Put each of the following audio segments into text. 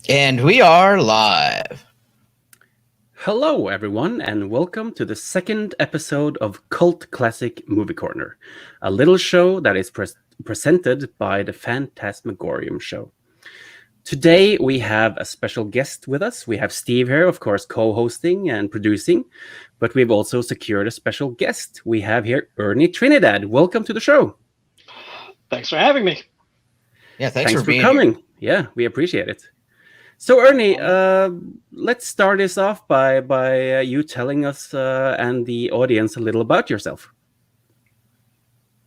And we are live. Hello, everyone, and welcome to the second episode of Cult Classic Movie Corner, a little show that is presented by the Fantasmagorium show. Today, we have a special guest with us. We have Steve here, of course, co-hosting and producing, but we've also secured a special guest. We have here Ernie Trinidad. Welcome to the show. Thanks for having me. Yeah, thanks for being coming. here. Yeah, we appreciate it. So Ernie, let's start this off by you telling us and the audience a little about yourself.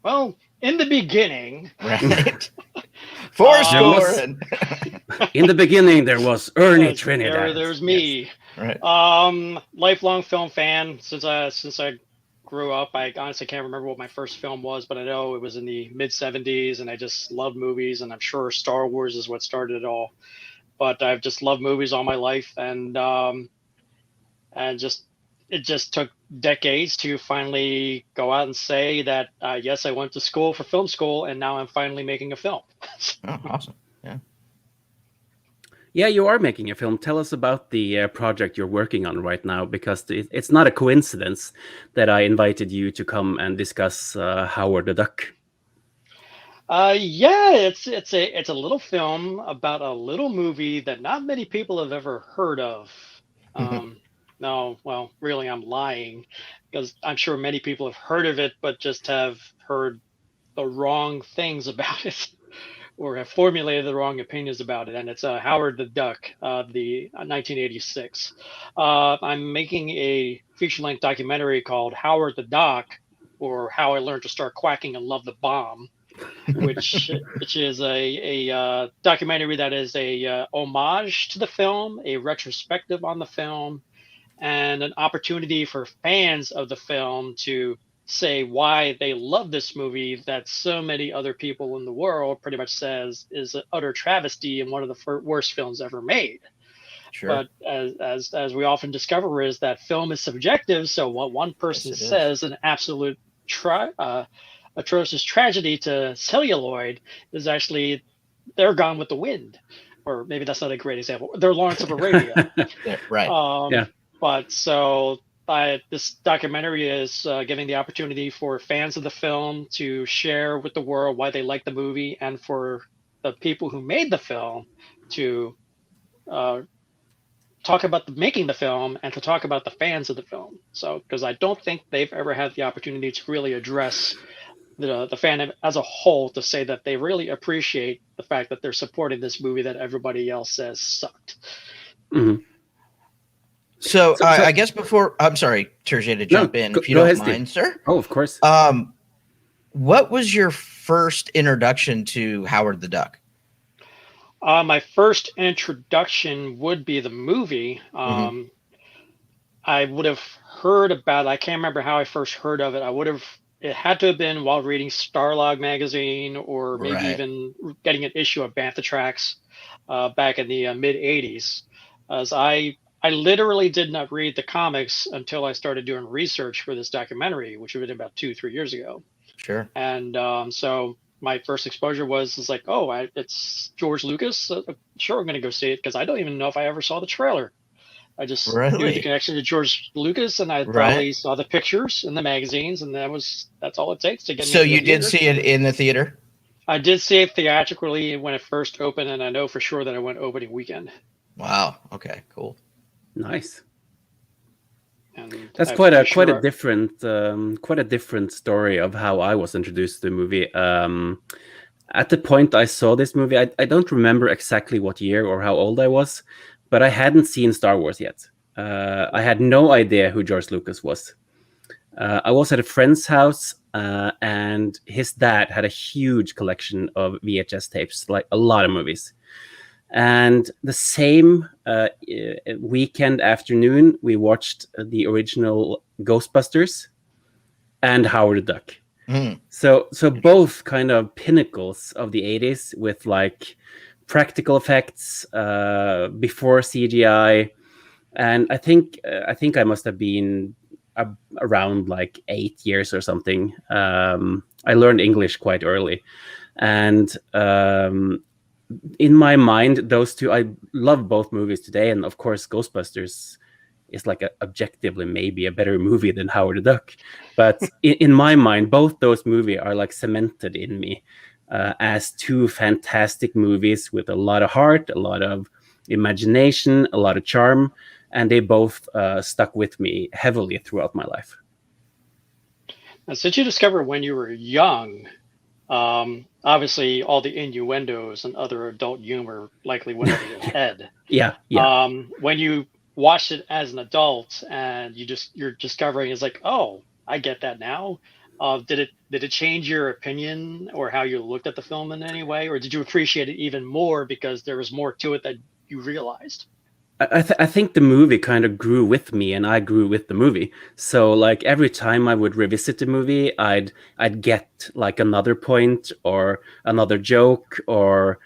Well, in the beginning, right? Fourscore. In the beginning, there was Ernie Trinidad. There's me. Yes. Right. Lifelong film fan since I grew up. I honestly can't remember what my first film was, but I know it was in the mid '70s, and I just loved movies, and I'm sure Star Wars is what started it all. But I've just loved movies all my life, and it just took decades to finally go out and say that yes, I went to school for film school, and now I'm finally making a film. Oh, awesome! Yeah. Yeah, you are making a film. Tell us about the project you're working on right now, because it's not a coincidence that I invited you to come and discuss Howard the Duck. Yeah, it's a little film about a little movie that not many people have ever heard of. No, well, really, I'm lying, because I'm sure many people have heard of it, but just have heard the wrong things about it, or have formulated the wrong opinions about it. And it's Howard the Duck, the 1986. I'm making a feature-length documentary called Howard the Duck, or How I Learned to Start Quacking and Love the Bomb. which is a documentary that is a homage to the film, a retrospective on the film, and an opportunity for fans of the film to say why they love this movie that so many other people in the world pretty much says is an utter travesty and one of the worst films ever made. Sure. But as we often discover, is that film is subjective. So what one person says, an absolute atrocious tragedy to celluloid, is actually they're Gone with the Wind, or maybe that's not a great example. They're Lawrence of Arabia. Yeah, right. Yeah. But so this documentary is giving the opportunity for fans of the film to share with the world why they like the movie, and for the people who made the film to talk about making the film, and to talk about the fans of the film. So, because I don't think they've ever had the opportunity to really address the fan as a whole, to say that they really appreciate the fact that they're supporting this movie that everybody else says sucked. Mm-hmm. So I guess before, I'm sorry, Terje, to jump in, if you don't mind, sir. Oh, of course. What was your first introduction to Howard the Duck? My first introduction would be the movie. I would have heard about it. I can't remember how I first heard of it. It had to have been while reading Starlog magazine, or maybe even getting an issue of Bantha Tracks back in the mid 80s. As I literally did not read the comics until I started doing research for this documentary, which would have been about 2-3 years ago. Sure. And so my first exposure was like, oh, it's George Lucas. Sure, I'm going to go see it, because I don't even know if I ever saw the trailer. I just knew the connection to George Lucas, and I probably saw the pictures in the magazines, and that's all it takes to get. So you did see it in the theater? I did see it theatrically when it first opened, and I know for sure that I went opening weekend. Wow. Okay. Cool. Nice. And that's quite a different story of how I was introduced to the movie. At the point I saw this movie, I don't remember exactly what year or how old I was, but I hadn't seen Star Wars yet. I had no idea who George Lucas was. I was at a friend's house, and his dad had a huge collection of VHS tapes, like a lot of movies. And the same weekend afternoon, we watched the original Ghostbusters and Howard the Duck. So both kind of pinnacles of the 80s, with like practical effects before CGI. And I think I must have been around like 8 years or something. I learned English quite early, and in my mind, those two, I love both movies today, and of course, Ghostbusters is like objectively maybe a better movie than Howard the Duck. But in my mind, both those movies are like cemented in me as two fantastic movies with a lot of heart, a lot of imagination, a lot of charm, and they both stuck with me heavily throughout my life. Now, since you discovered when you were young, obviously all the innuendos and other adult humor likely went over your head. Yeah. When you watched it as an adult and you're discovering it's like, oh, I get that now. Did it change your opinion or how you looked at the film in any way, or did you appreciate it even more because there was more to it that you realized? I think the movie kind of grew with me, and I grew with the movie. So like every time I would revisit the movie, I'd get like another point or another joke or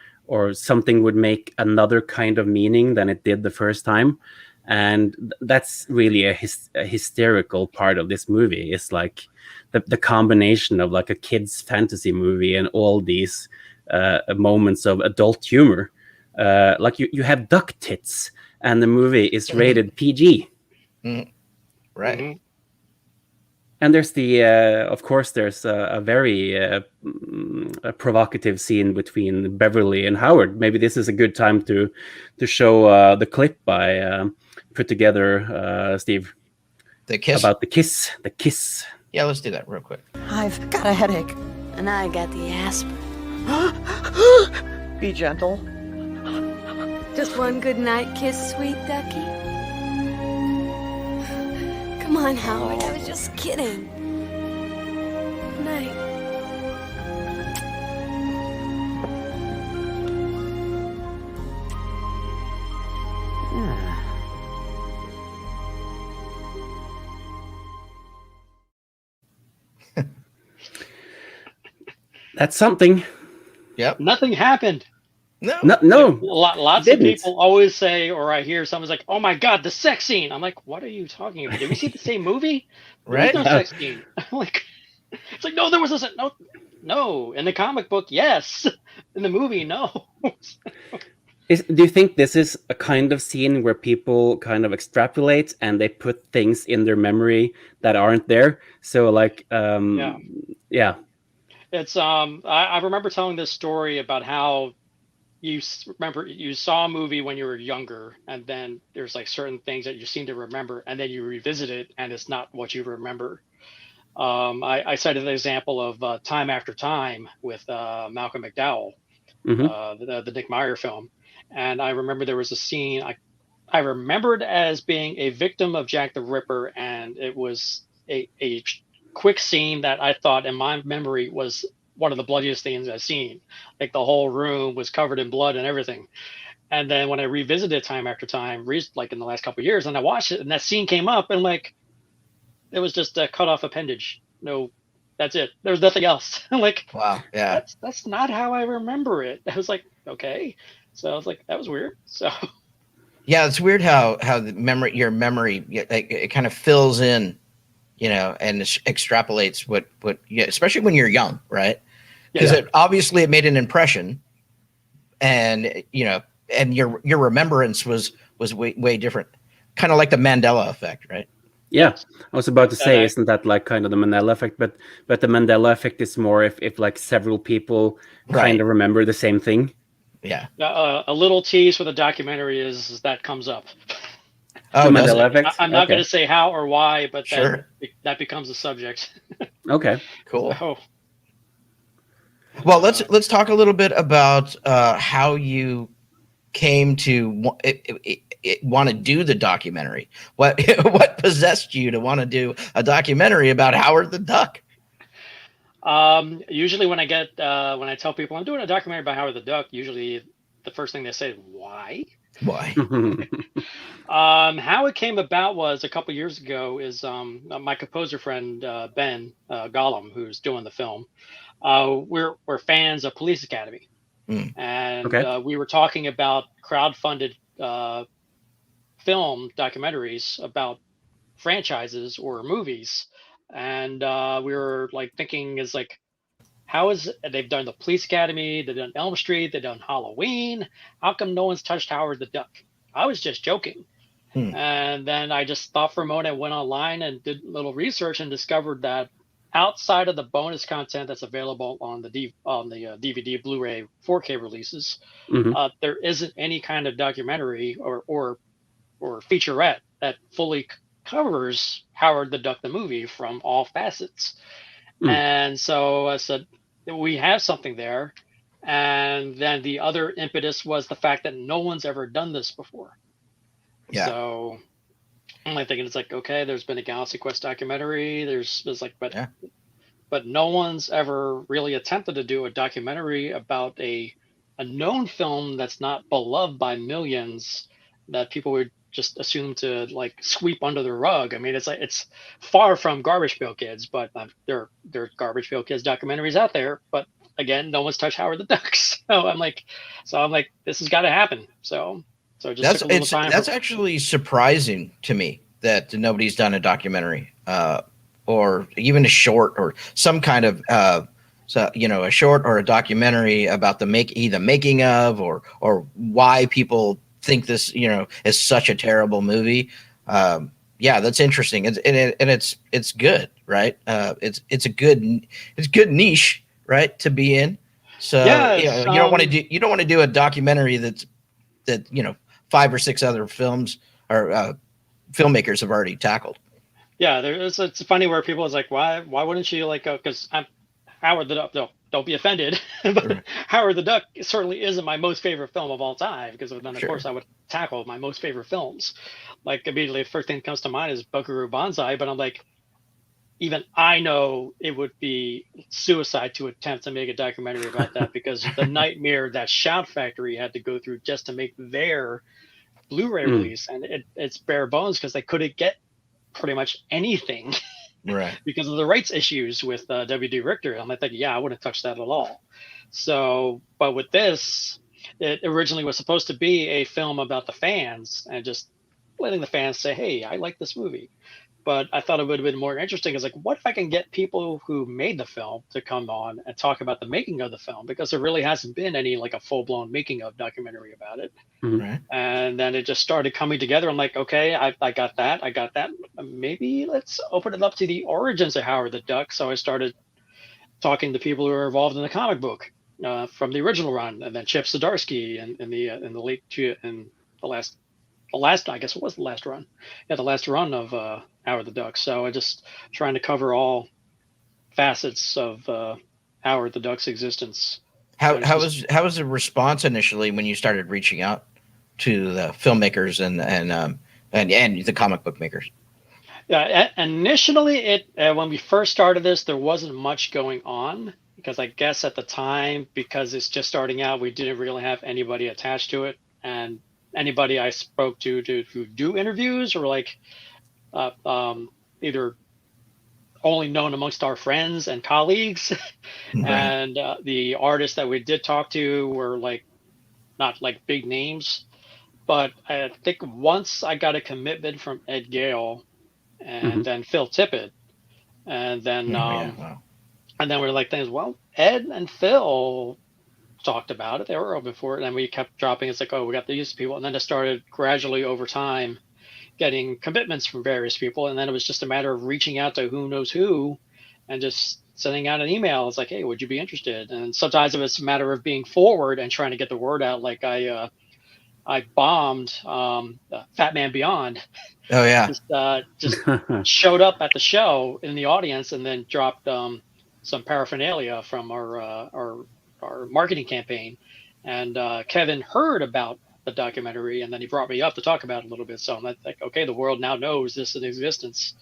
something would make another kind of meaning than it did the first time. And that's really a hysterical part of this movie. It's like the combination of like a kid's fantasy movie and all these moments of adult humor. Like you have duck tits, and the movie is rated PG. Mm-hmm. Right. Mm-hmm. And there's of course, there's a very a provocative scene between Beverly and Howard. Maybe this is a good time to show the clip I put together, Steve. The kiss? About the kiss. The kiss. Yeah, let's do that real quick. I've got a headache. And I got the aspirin. Be gentle. Just one good night kiss, sweet ducky. Come on, Howard. I was just kidding. Good night. That's something. Yep. Nothing happened. No. Lots of people always say, or I hear someone's like, "Oh my God, the sex scene." I'm like, "What are you talking about? Did we see the same movie? Right? There's no sex scene." I'm like, it's like, no, there was no. In the comic book, yes. In the movie, no. Do you think this is a kind of scene where people kind of extrapolate and they put things in their memory that aren't there? So like, yeah. It's I remember telling this story about how you saw a movie when you were younger, and then there's like certain things that you seem to remember, and then you revisit it, and it's not what you remember. I cited the example of Time After Time with Malcolm McDowell, the Nick Meyer film, and I remember there was a scene I remembered as being a victim of Jack the Ripper, and it was a quick scene that I thought in my memory was one of the bloodiest things I've seen. Like the whole room was covered in blood and everything. And then when I revisited Time After Time, like in the last couple of years, and I watched it and that scene came up, and like, it was just a cut off appendage. No, that's it. There was nothing else. I'm like, wow, yeah, that's not how I remember it. I was like, okay. So I was like, that was weird. So yeah, it's weird how your memory it kind of fills in, and extrapolates what especially when you're young, right? Because obviously it made an impression, and and your remembrance was way different, kind of like the Mandela effect, right? Yeah, I was about to say, isn't that like kind of the Mandela effect? But the Mandela effect is more if like several people kind of remember the same thing. Yeah. A little tease for the documentary is that comes up. Oh, Mandela effect. I'm not going to say how or why, but that becomes a subject. Okay, cool. So, well, let's talk a little bit about how you came to want to do the documentary. What possessed you to want to do a documentary about Howard the Duck? Usually when I tell people I'm doing a documentary about Howard the Duck, usually the first thing they say is why? Why? How it came about was a couple years ago is my composer friend Ben Gollum, who's doing the film. We're fans of Police Academy, and we were talking about crowdfunded film documentaries about franchises or movies, and we were like thinking, is like, how is it, they've done the Police Academy, they've done Elm Street, they've done Halloween. How come no one's touched Howard the Duck? I was just joking. And then I just thought for a moment, I went online and did a little research and discovered that outside of the bonus content that's available on the DVD, Blu-ray, 4K releases, there isn't any kind of documentary or featurette that fully covers Howard the Duck the movie from all facets. And so I said, we have something there. And then the other impetus was the fact that no one's ever done this before. Yeah. So I'm like thinking, it's like, okay, there's been a Galaxy Quest documentary. There's like, but no one's ever really attempted to do a documentary about a known film that's not beloved by millions, that people would just assume to like sweep under the rug. I mean, it's like, it's far from Garbage Pail Kids, but there are Garbage Pail Kids documentaries out there. But again, no one's touched Howard the Duck. So I'm like, this has got to happen. So it just took a little time. That's actually surprising to me that nobody's done a documentary or even a short or some kind of a short or a documentary about the making of or why people think this is such a terrible movie. Yeah, that's interesting. It's good, right? It's good niche, right, to be in. So you don't want to do a documentary that 5 or 6 other films or filmmakers have already tackled. Yeah, it's funny where people is like, why wouldn't you like go? Because I'm Howard the Duck. No, don't be offended, but right. Howard the Duck certainly isn't my most favorite film of all time. Because then of course I would tackle my most favorite films. Like immediately, the first thing that comes to mind is Buckaroo Banzai. But I'm like, even I know it would be suicide to attempt to make a documentary about that because the nightmare that Shout Factory had to go through just to make their Blu-ray release, and it's bare bones because they couldn't get pretty much anything, right? Because of the rights issues with W.D. Richter. I'm like, I wouldn't touch that at all. So, but with this, it originally was supposed to be a film about the fans and just letting the fans say, "Hey, I like this movie." But I thought it would have been more interesting. It's like, what if I can get people who made the film to come on and talk about the making of the film? Because there really hasn't been any like a full-blown making of documentary about it. Right. And then it just started coming together. I'm like, okay, I got that. Maybe let's open it up to the origins of Howard the Duck. So I started talking to people who are involved in the comic book from the original run, and then Chip Zdarsky in the last, I guess it was the last run. Yeah, the last run of Howard the Duck. So I just trying to cover all facets of Howard the Duck's existence. How was the response initially when you started reaching out to the filmmakers and the comic book makers? Yeah, initially when we first started this, there wasn't much going on because I guess at the time, because it's just starting out, we didn't really have anybody attached to it, and anybody I spoke to who do interviews or like either only known amongst our friends and colleagues. Right. And the artists that we did talk to were like not like big names, but I think once I got a commitment from Ed Gale and then Phil Tippett, and then and then we're like things, well, Ed and Phil talked about it, they were open for it, and we kept dropping. It's like, oh, we got these people, and then it started gradually over time getting commitments from various people, and then it was just a matter of reaching out to who knows who and just sending out an email. It's like, hey, would you be interested? And sometimes it was a matter of being forward and trying to get the word out. Like I bombed Fat Man Beyond. Oh yeah. Just showed up at the show in the audience and then dropped some paraphernalia from our marketing campaign, and Kevin heard about the documentary, and then he brought me up to talk about it a little bit. So I'm like, okay, the world now knows this in existence.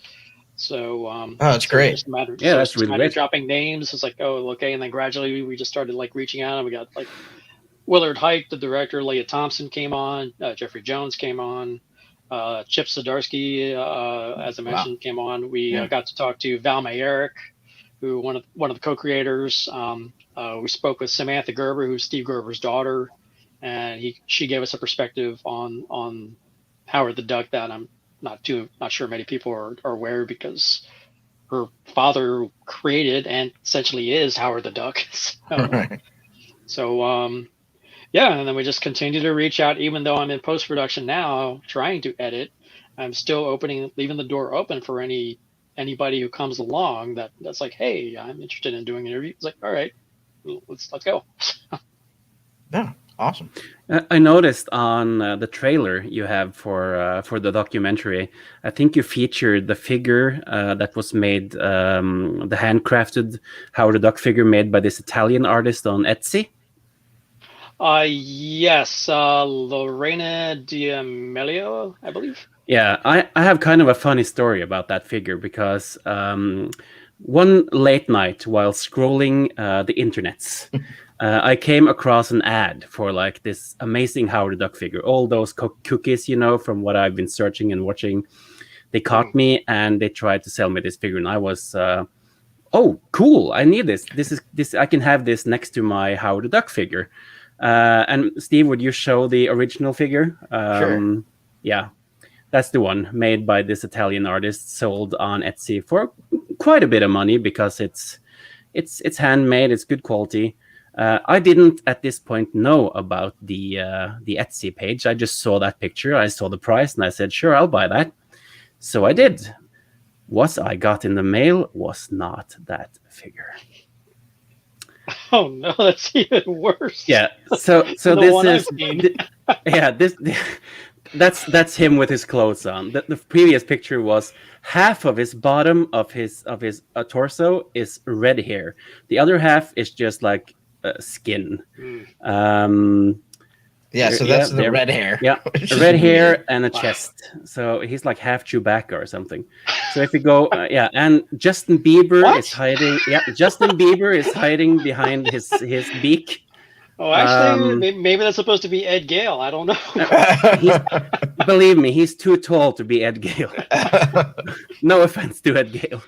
So that's great. That's really great. Dropping names. It's like, oh, okay, and then gradually we just started like reaching out, and we got like Willard Hite, the director, Leah Thompson came on, Jeffrey Jones came on, Chip Zdarsky, as I mentioned, came on. We got to talk to Val Mayerick, who one of the co-creators. We spoke with Samantha Gerber, who's Steve Gerber's daughter, and she gave us a perspective on Howard the Duck that I'm not sure many people are aware, because her father created and essentially is Howard the Duck. So, yeah, and then we just continue to reach out, even though I'm in post-production now, trying to edit. I'm still leaving the door open for anybody who comes along that's like, hey, I'm interested in doing an interview. It's like, all right, let's go. Yeah, awesome. I noticed on the trailer you have for the documentary, I think you featured the figure that was made, the handcrafted Howard the Duck figure made by this Italian artist on Etsy. Yes, Lorena D'Amelio, I believe. Yeah, I have kind of a funny story about that figure because one late night while scrolling the internets, I came across an ad for like this amazing Howard the Duck figure. All those cookies, from what I've been searching and watching, they caught me and they tried to sell me this figure, and I was, oh, cool! I need this. This I can have this next to my Howard the Duck figure. And Steve, would you show the original figure? Sure. Yeah. That's the one made by this Italian artist, sold on Etsy for quite a bit of money because it's handmade, it's good quality. I didn't at this point know about the Etsy page. I just saw that picture, I saw the price, and I said, sure, I'll buy that. So I did. What I got in the mail was not that figure. Oh no, that's even worse. Yeah. So this is yeah, that's him with his clothes on. The previous picture was half of his bottom of his torso is red hair. The other half is just like skin. Yeah, so that's the red hair. Yeah, red hair and a chest. So he's like half Chewbacca or something. So if you go, and Justin Bieber is hiding. Yeah, Justin Bieber is hiding behind his beak. Oh, actually, maybe that's supposed to be Ed Gale. I don't know. Believe me, he's too tall to be Ed Gale. No offense to Ed Gale.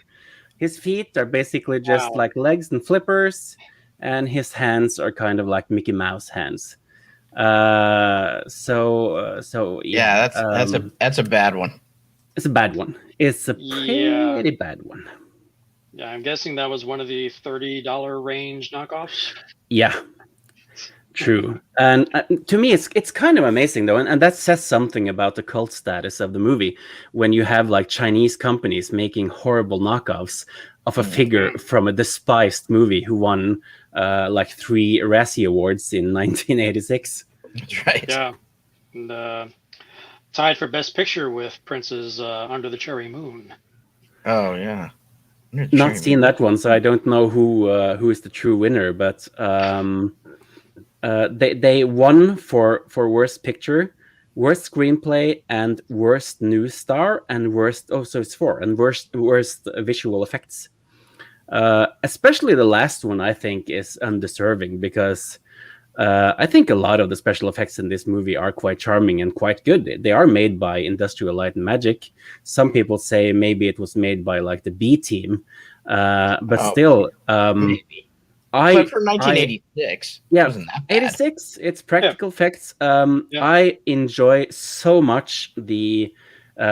His feet are basically just like legs and flippers, and his hands are kind of like Mickey Mouse hands. So yeah, that's a bad one. It's a bad one. It's a pretty bad one. Yeah, I'm guessing that was one of the $30 range knockoffs. Yeah. True. And to me, it's kind of amazing, though. And that says something about the cult status of the movie when you have like Chinese companies making horrible knockoffs of a figure from a despised movie who won like 3 Razzie Awards in 1986. That's right. Yeah. And tied for Best Picture with Prince's Under the Cherry Moon. Oh, yeah. Not seen that one, so I don't know who is the true winner, but... they won for worst picture, worst screenplay, and worst new star, and worst visual effects. Especially the last one, I think, is undeserving because I think a lot of the special effects in this movie are quite charming and quite good. They are made by Industrial Light and Magic. Some people say maybe it was made by like the B team, but still. But for 1986, yeah, wasn't that bad. 86. It's practical effects. I enjoy so much the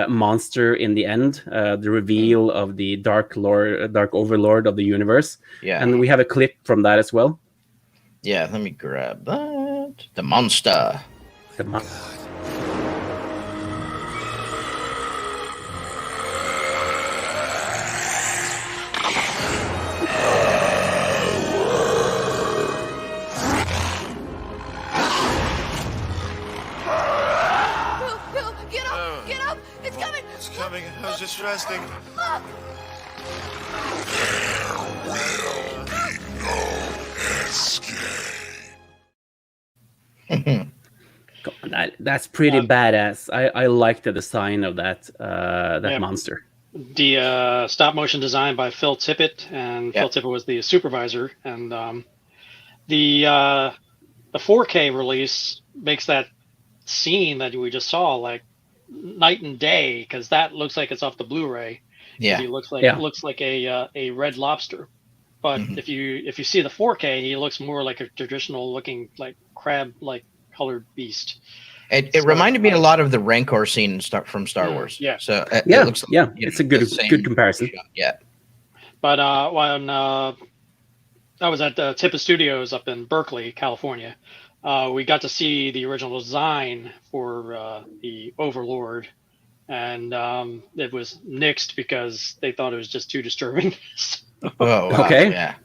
monster in the end, the reveal of the dark overlord of the universe. Yeah, and we have a clip from that as well. Yeah, let me grab that. The monster. I was just resting. That's pretty badass. I like the design of that monster. The stop motion design by Phil Tippett, and Phil Tippett was the supervisor. And the 4K release makes that scene that we just saw like night and day, because that looks like it's off the Blu-ray. Yeah, he looks like a red lobster. But if you see the 4K, he looks more like a traditional looking like crab like colored beast. It reminded me a lot of the Rancor scene from Star Wars. Yeah. So it looks it's a good comparison. Yeah. But when I was at the Tippa Studios up in Berkeley, California, we got to see the original design for the Overlord, and it was nixed because they thought it was just too disturbing. Oh, wow. Okay. Yeah.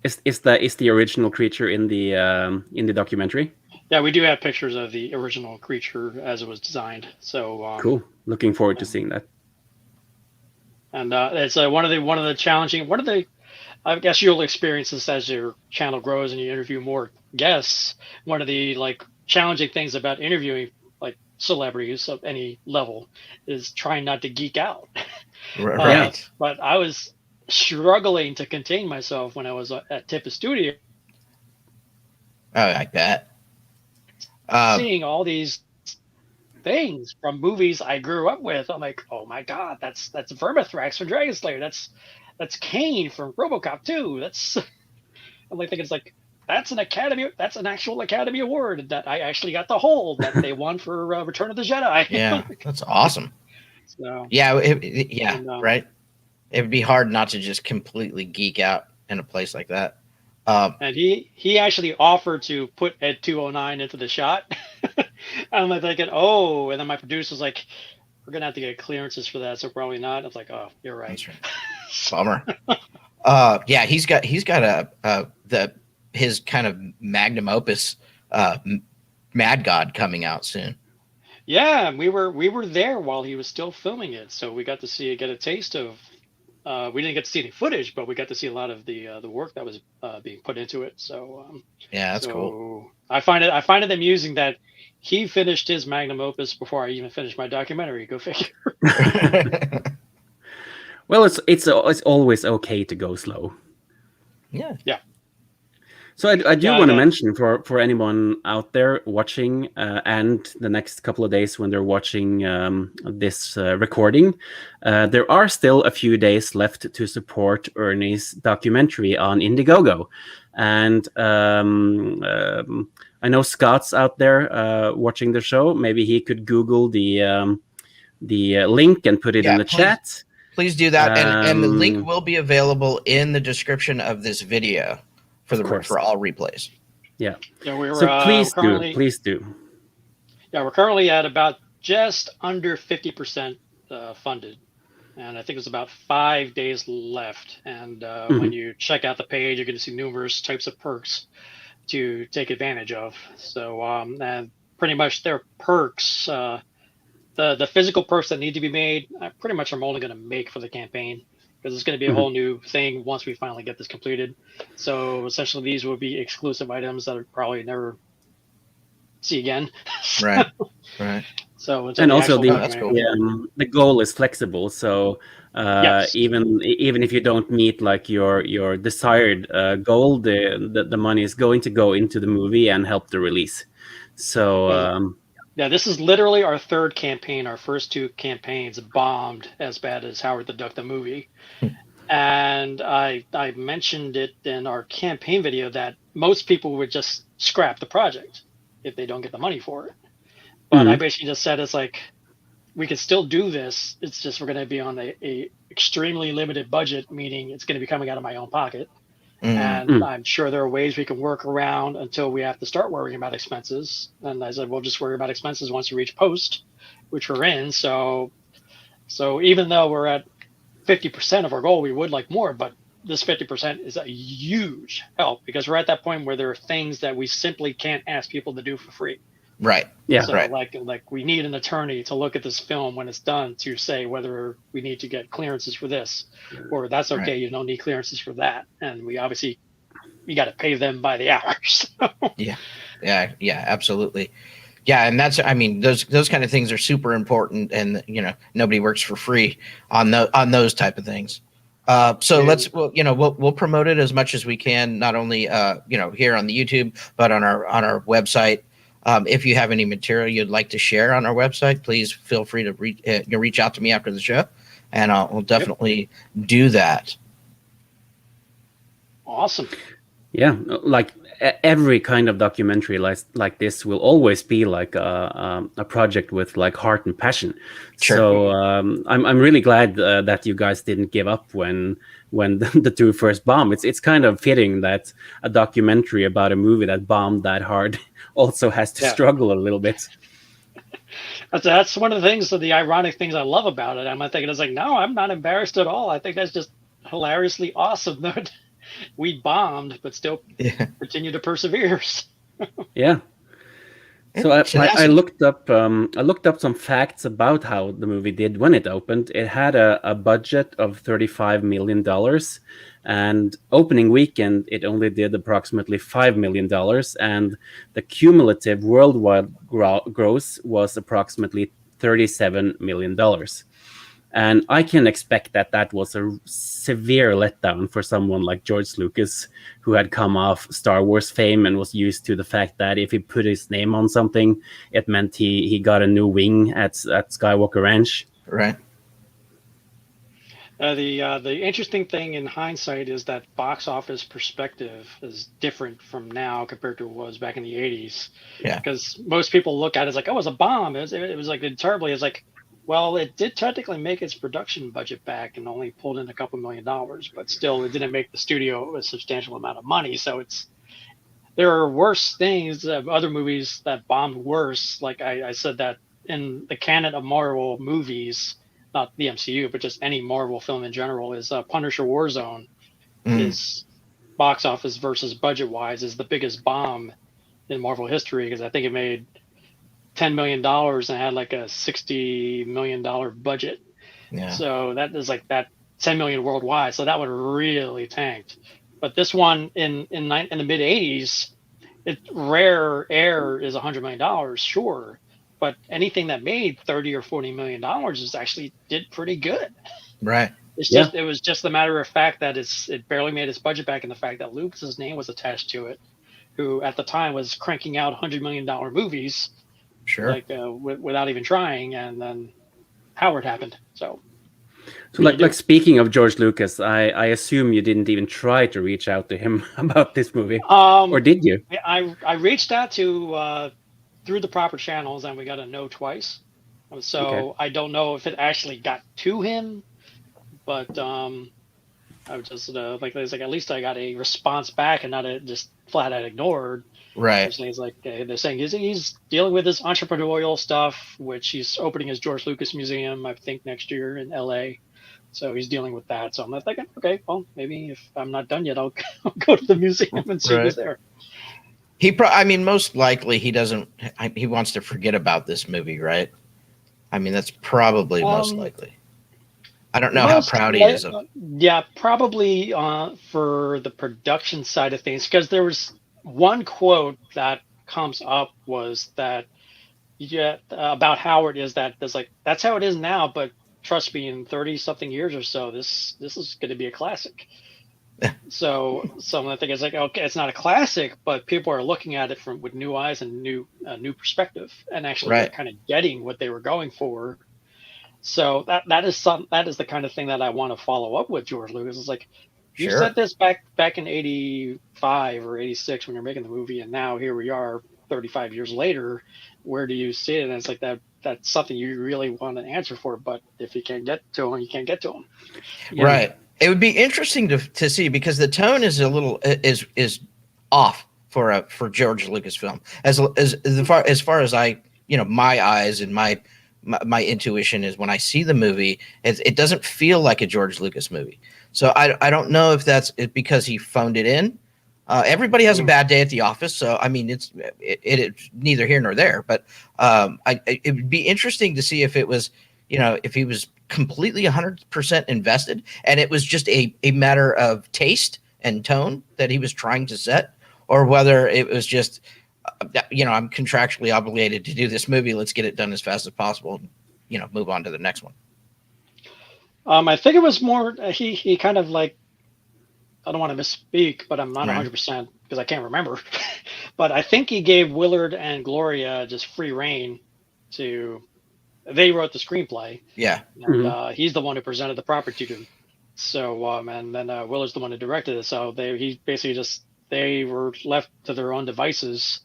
Is the original creature in the documentary? Yeah, we do have pictures of the original creature as it was designed. So Cool. Looking forward to seeing that. And it's one of the challenging. I guess you'll experience this as your channel grows and you interview more guests. One of the challenging things about interviewing celebrities of any level is trying not to geek out. Right. But I was struggling to contain myself when I was at Tippa Studio. Oh, I bet. Seeing all these things from movies I grew up with, I'm like, oh my god, that's Vermithrax from Dragon Slayer. That's Kane from RoboCop 2. I'm thinking it's that's an actual Academy Award that I actually got to hold that they won for Return of the Jedi. Yeah, that's awesome. So yeah, right. It would be hard not to just completely geek out in a place like that. And he actually offered to put Ed 209 into the shot. I'm thinking, oh, and then my producer's like, we're gonna have to get clearances for that, so probably not. I was like, oh, you're right. That's right. Bummer. Yeah, he's got his kind of magnum opus, Mad God, coming out soon. Yeah, we were there while he was still filming it, so we got to get a taste of. We didn't get to see any footage, but we got to see a lot of the work that was being put into it. So yeah, that's cool. I find it amusing that he finished his magnum opus before I even finished my documentary. Go figure. Well, it's always okay to go slow. Yeah. Yeah. So I do want to mention for anyone out there watching and the next couple of days when they're watching this recording, there are still a few days left to support Ernie's documentary on Indiegogo. And I know Scott's out there watching the show. Maybe he could Google the link and put it in the chat. Please do that. And the link will be available in the description of this video. For all replays. Yeah. Yeah, so please do. Yeah, we're currently at about just under 50% funded, and I think there's about 5 days left. And when you check out the page, you're going to see numerous types of perks to take advantage of. So, and pretty much their perks, the physical perks that need to be made, pretty much I'm only going to make for the campaign. Because it's going to be a whole new thing once we finally get this completed. So essentially, these will be exclusive items that I'll probably never see again. Right. So and also the goal is flexible. So even if you don't meet your desired goal, the money is going to go into the movie and help the release. So. Yeah, this is literally our third campaign. Our first two campaigns bombed as bad as Howard the Duck the movie. And I mentioned it in our campaign video that most people would just scrap the project if they don't get the money for it. But I basically just said we can still do this. It's just we're going to be on a extremely limited budget, meaning it's going to be coming out of my own pocket. And I'm sure there are ways we can work around until we have to start worrying about expenses. And I said, we'll just worry about expenses once we reach post, which we're in. So even though we're at 50% of our goal, we would like more, but this 50% is a huge help because we're at that point where there are things that we simply can't ask people to do for free. Right. Yeah. So right. like we need an attorney to look at this film when it's done to say whether we need to get clearances for this, or that's okay. Right. You don't need clearances for that, and we got to pay them by the hour. So. Yeah, absolutely. Yeah, and those kind of things are super important, and nobody works for free on those type of things. So we'll promote it as much as we can, not only here on the YouTube, but on our website. If you have any material you'd like to share on our website, please feel free to reach out to me after the show, and we'll definitely do that. Awesome. Yeah, like every kind of documentary like this will always be like a project with like heart and passion. Sure. So I'm really glad that you guys didn't give up when the two first bombed. It's kind of fitting that a documentary about a movie that bombed that hard also has to struggle a little bit. That's one of the things, the ironic things I love about it. I'm thinking, it's like, no, I'm not embarrassed at all. I think that's just hilariously awesome that we bombed, but still continue to persevere. Yeah. So I looked up some facts about how the movie did when it opened. It had a budget of $35 million, and opening weekend it only did approximately $5 million, and the cumulative worldwide gross was approximately $37 million. And I can expect that was a severe letdown for someone like George Lucas, who had come off Star Wars fame and was used to the fact that if he put his name on something, it meant he got a new wing at Skywalker Ranch. Right. The interesting thing in hindsight is that box office perspective is different from now compared to what it was back in the 80s. Yeah. Because most people look at it as like, oh, it was a bomb. It was like terribly. It's like, well, it did technically make its production budget back and only pulled in a couple $1 million, but still it didn't make the studio a substantial amount of money. So there are worse things, other movies that bombed worse. Like I said, that in the canon of Marvel movies, not the MCU, but just any Marvel film in general, is Punisher Warzone. Is box office versus budget wise is the biggest bomb in Marvel history, because I think it made $10 million and had like a $60 million budget. Yeah. So that is like that 10 million worldwide. So that one really tanked. But this one in the mid 80s, rare air is $100 million, sure. But anything that made $30 or $40 million is actually did pretty good. Right. It was just the matter of fact that it barely made its budget back, and the fact that Lucas's name was attached to it, who at the time was cranking out $100 million movies. Sure. Like without even trying, and then Howard happened. So like speaking of George Lucas, I assume you didn't even try to reach out to him about this movie, or did you? I reached out to through the proper channels, and we got a no twice. So okay. I don't know if it actually got to him, but I was just like at least I got a response back and not just flat out ignored. Right. He's like, they're saying he's dealing with his entrepreneurial stuff, which he's opening his George Lucas Museum, I think, next year in LA. So he's dealing with that. So I'm not thinking, okay, well, maybe if I'm not done yet, I'll go to the museum and see who's there. Most likely he wants to forget about this movie, right? I mean, that's probably most likely. I don't know how proud he is of it. Yeah, probably for the production side of things, because there was one quote that comes up was that about Howard is that there's like, that's how it is now, but trust me, in 30 something years or so, this is going to be a classic. So I think it's like, okay, it's not a classic, but people are looking at it with new eyes and new perspective, and actually kind of getting what they were going for. So that is the kind of thing that I want to follow up with George Lucas. It's like, you said this back in 85 or 86 when you're making the movie, and now here we are 35 years later. Where do you see it? And it's like that's something you really want an answer for, but if you can't get to him, you can't get to him. Right. It would be interesting to see, because the tone is a little is off for George Lucas film. As far as I, my eyes and my intuition is, when I see the movie, it doesn't feel like a George Lucas movie. So I don't know if that's because he phoned it in. Everybody has a bad day at the office, so I mean it's neither here nor there. But it would be interesting to see if it was, if he was completely 100% invested, and it was just a matter of taste and tone that he was trying to set, or whether it was just, I'm contractually obligated to do this movie. Let's get it done as fast as possible. Move on to the next one. I think it was more he kind of like, I don't want to misspeak, but I'm not 100% because I can't remember. But I think he gave Willard and Gloria just free reign to. They wrote the screenplay. Yeah, and he's the one who presented the property to them. So and then Willard's the one who directed it. So he basically just they were left to their own devices,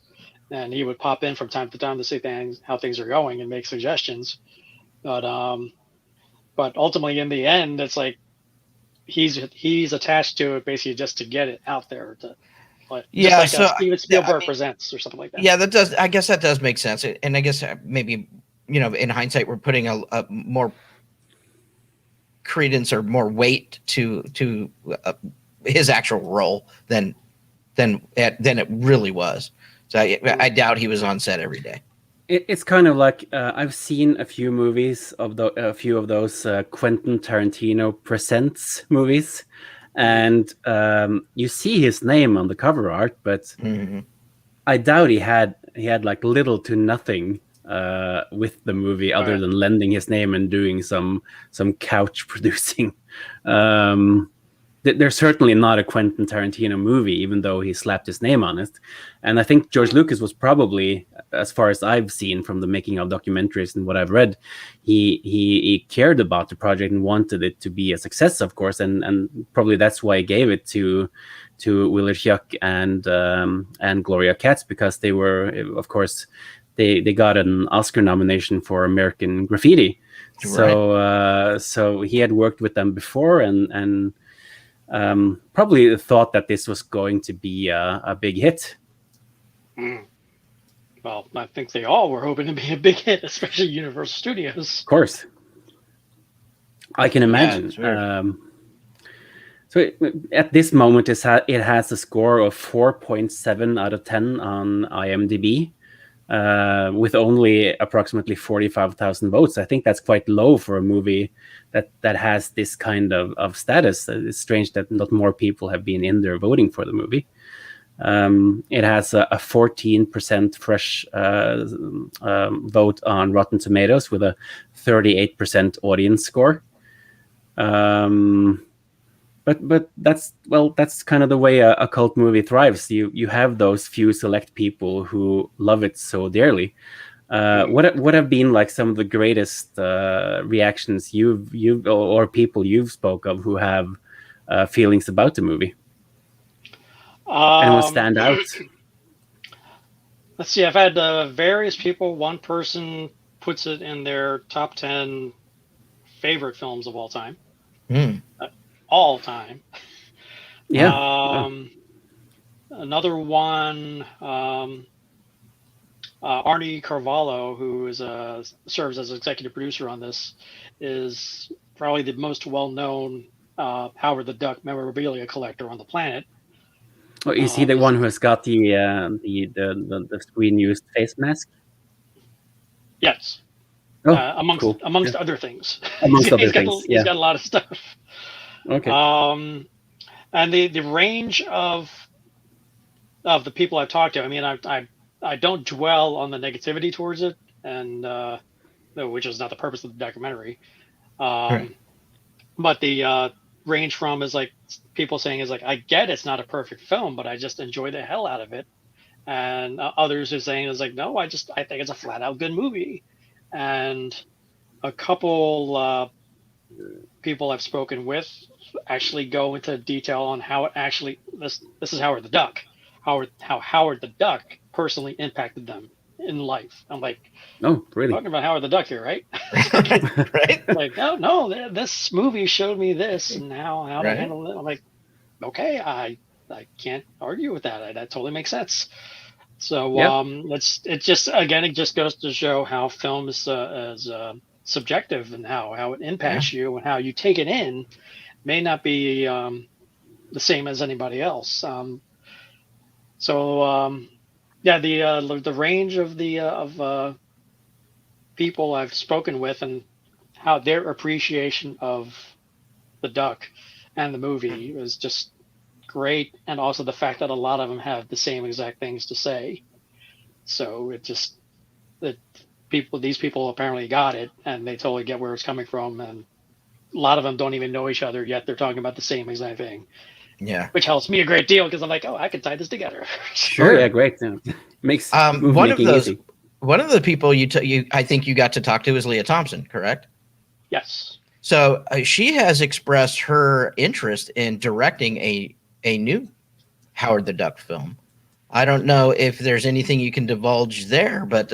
and he would pop in from time to time to see how things are going and make suggestions. But ultimately, in the end, it's like he's attached to it basically just to get it out there. Just like Steven Spielberg presents or something like that. Yeah, that does. I guess that does make sense. And I guess maybe, in hindsight, we're putting a more credence or more weight to his actual role than it really was. So I doubt he was on set every day. It's kind of like I've seen a few movies a few of those Quentin Tarantino presents movies, and you see his name on the cover art, but I doubt he had like little to nothing with the movie other than lending his name and doing some couch producing. There's certainly not a Quentin Tarantino movie, even though he slapped his name on it. And I think George Lucas was probably, as far as I've seen from the making of documentaries and what I've read, he cared about the project and wanted it to be a success, of course, and probably that's why he gave it to Willard Chuck and Gloria Katz, because they were, of course, they got an Oscar nomination for American Graffiti. Right. So he had worked with them before and probably thought that this was going to be a big hit. Well, I think they all were hoping to be a big hit, especially Universal Studios. Of course. I can imagine. So at this moment, it has a score of 4.7 out of 10 on IMDb, with only approximately 45,000 votes. I think that's quite low for a movie that has this kind of status. It's strange that not more people have been in there voting for the movie. It has a 14% fresh vote on Rotten Tomatoes with a 38% audience score. But that's kind of the way a cult movie thrives. You have those few select people who love it so dearly. What have been like some of the greatest reactions you've or people you've spoke of who have feelings about the movie? Anyone stand out? Let's see. I've had various people. One person puts it in their top 10 favorite films of all time. All time. Yeah. Another one, Arnie Carvalho, who is serves as executive producer on this, is probably the most well-known Howard the Duck memorabilia collector on the planet. Oh, is he the one who has got the screen-used face mask? Yes. Oh, amongst other things. Amongst other things, he's got a lot of stuff. Okay. And the range of the people I've talked to, I mean, I don't dwell on the negativity towards it, and which is not the purpose of the documentary. Right. But the range from is like people saying is like, I get it's not a perfect film, but I just enjoy the hell out of it. And others are saying is like, no, I think it's a flat out good movie. And a couple people I've spoken with actually go into detail on how it actually this is Howard the Duck, how Howard the Duck personally impacted them in life. I'm like, oh, really? Talking about Howard the Duck here, right? Right. Like, no, this movie showed me this and how right. to handle it. I'm like, okay, I can't argue with that. That totally makes sense. So it just goes to show how film is subjective and how it impacts you and how you take it in may not be the same as anybody else. The range of the people I've spoken with and how their appreciation of the Duck and the movie was just great, and also the fact that a lot of them have the same exact things to say. So these people apparently got it, and they totally get where it's coming from, and a lot of them don't even know each other yet. They're talking about the same exact thing. Yeah, which helps me a great deal because I'm like, oh, I can tie this together. Sure, yeah, great. Makes one of those. Easy. One of the people you I think you got to talk to is Leah Thompson, correct? Yes. So she has expressed her interest in directing a new Howard the Duck film. I don't know if there's anything you can divulge there, but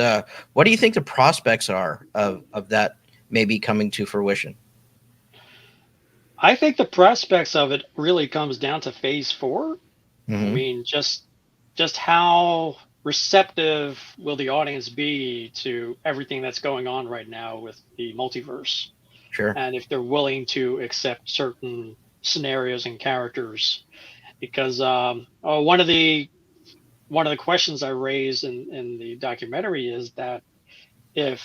what do you think the prospects are of that maybe coming to fruition? I think the prospects of it really comes down to phase 4. I mean, just how receptive will the audience be to everything that's going on right now with the multiverse? Sure. And if they're willing to accept certain scenarios and characters, because one of the questions I raised in the documentary is that if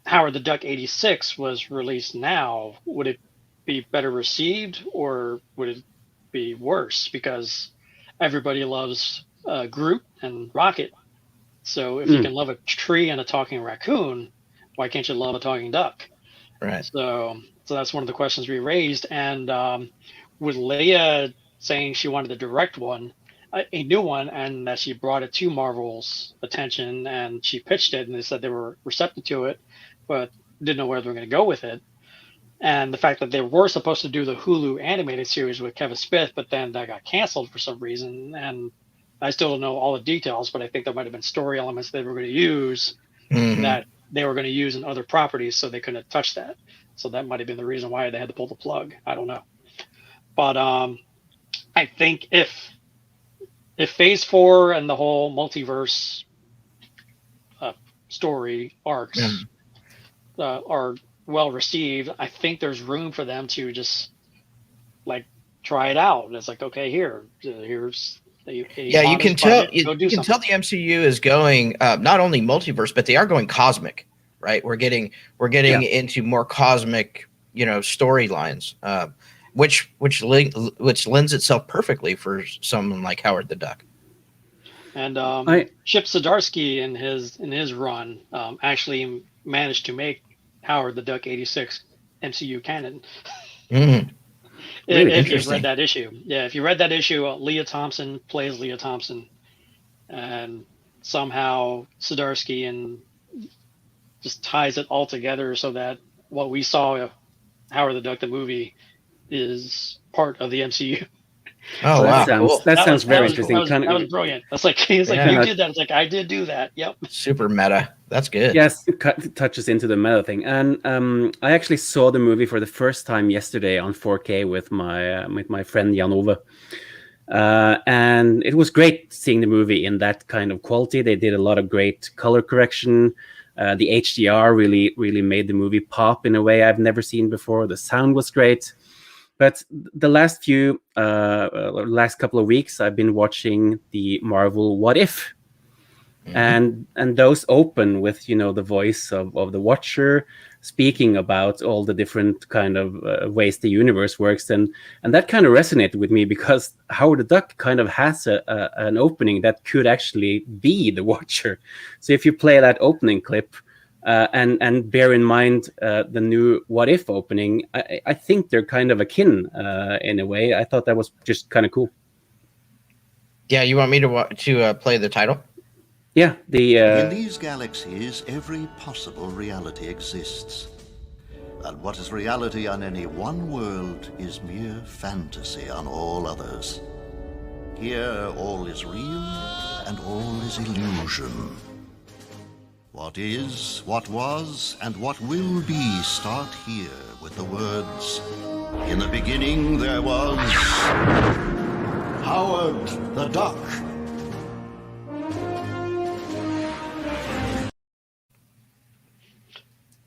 Howard the Duck 86 was released now, would it be better received or would it be worse? Because everybody loves Groot and Rocket. So if you can love a tree and a talking raccoon, why can't you love a talking duck? Right. So that's one of the questions we raised. And with Leia saying she wanted to direct one, a new one, and that she brought it to Marvel's attention and she pitched it and they said they were receptive to it, but didn't know where they were going to go with it. And the fact that they were supposed to do the Hulu animated series with Kevin Smith, but then that got canceled for some reason. And I still don't know all the details, but I think there might have been story elements they were going to use that they were going to use in other properties, so they couldn't touch that. So that might have been the reason why they had to pull the plug. I don't know. But I think if phase 4 and the whole multiverse story arcs are well received, I think there's room for them to just like try it out. And it's like, okay, here's you can tell the MCU is going not only multiverse, but they are going cosmic, right? We're getting into more cosmic, storylines, which lends itself perfectly for someone like Howard the Duck. And Chip Zdarsky in his run actually managed to make Howard the Duck 86 MCU canon. Really if you've read that issue. Yeah, if you read that issue, Leah Thompson plays Leah Thompson. And somehow Zdarsky and just ties it all together so that what we saw Howard the Duck the movie is part of the MCU. Oh, wow. That sounds very interesting. That was brilliant. That's like, he's like, you did that. It's like, I did do that. Yep. Super meta. That's good. Yes, it touches into the meta thing. And I actually saw the movie for the first time yesterday on 4K with my friend Jan Ove. And it was great seeing the movie in that kind of quality. They did a lot of great color correction. The HDR really made the movie pop in a way I've never seen before. The sound was great. But the last couple of weeks, I've been watching the Marvel What If, and those open with the voice of the Watcher speaking about all the different kind of ways the universe works, and that kind of resonated with me because Howard the Duck kind of has an opening that could actually be the Watcher. So if you play that opening clip. And bear in mind the new What If opening, I think they're kind of akin in a way. I thought that was just kind of cool. Yeah, you want me to play the title? Yeah. In these galaxies, every possible reality exists. And what is reality on any one world is mere fantasy on all others. Here, all is real and all is illusion. What is, what was, and what will be start here with the words, in the beginning there was Howard the Duck.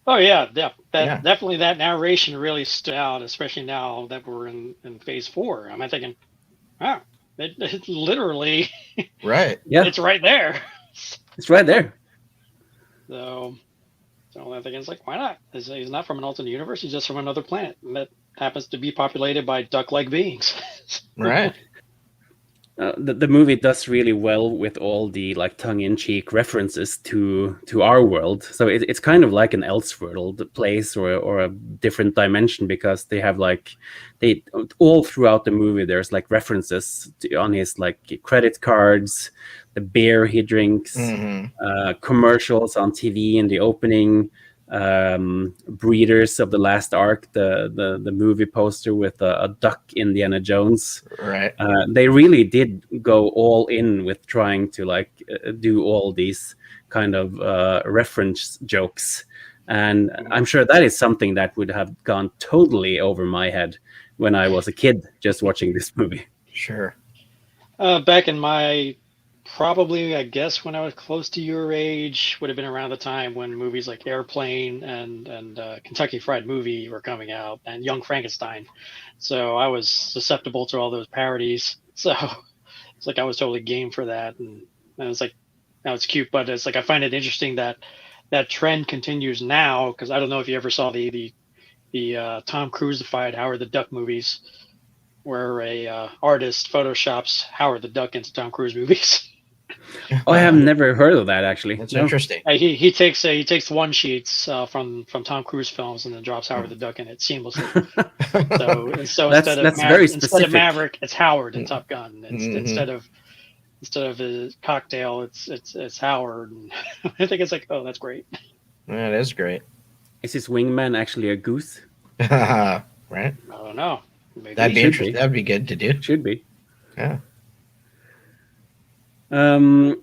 Oh yeah, definitely that narration really stood out, especially now that we're in phase 4. I'm thinking, wow, it's literally right. Yeah, it's right there. It's right there. So I think it's like, why not? He's not from an alternate universe. He's just from another planet that happens to be populated by duck-like beings. Right. The movie does really well with all the tongue-in-cheek references to our world. So it's kind of like an Elseworld place or a different dimension because they have they all throughout the movie there's references on his credit cards, the beer he drinks, commercials on TV in the opening, Breeders of the Last Ark, the movie poster with a duck Indiana Jones. Right. They really did go all in with trying to like do all these kind of reference jokes. And I'm sure that is something that would have gone totally over my head when I was a kid just watching this movie. Sure. Back in my, probably, I guess, when I was close to your age, would have been around the time when movies like Airplane and Kentucky Fried Movie were coming out, and Young Frankenstein. So I was susceptible to all those parodies. So it's like I was totally game for that, and I was like, now it's cute, but it's like I find it interesting that that trend continues now, because I don't know if you ever saw the Tom Cruise-ified Howard the Duck movies, where a artist photoshops Howard the Duck into Tom Cruise movies. Oh, I have never heard of that actually. That's No. interesting. He takes one sheets from Tom Cruise films and then drops Howard the Duck in it seamlessly. So That's very instead specific. of Maverick, it's Howard in Top Gun. Mhm. Instead of a cocktail, it's Howard. And I think it's like, oh, that's great. That is great. Is his wingman actually a goose? Right. I don't know. Maybe. That'd be Should interesting. be. That'd be good to do. Should be. Yeah. Did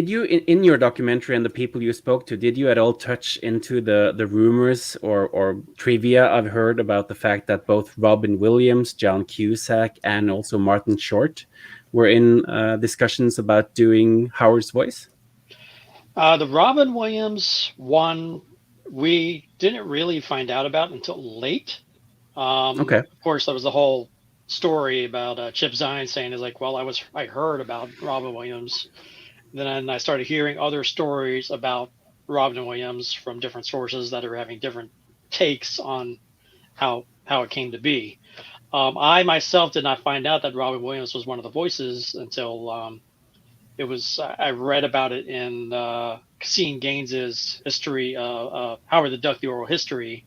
you, in your documentary and the people you spoke to, did you at all touch into the rumors or trivia I've heard about the fact that both Robin Williams, John Cusack, and also Martin Short were in discussions about doing Howard's voice? The Robin Williams one, we didn't really find out about until late. Okay. Of course, there was the whole story about Chip Zien saying is like, well, I heard about Robin Williams. Then I started hearing other stories about Robin Williams from different sources that are having different takes on how it came to be. I myself did not find out that Robin Williams was one of the voices until I read about it in Cassine Gaines's history, Howard the Duck, the Oral History.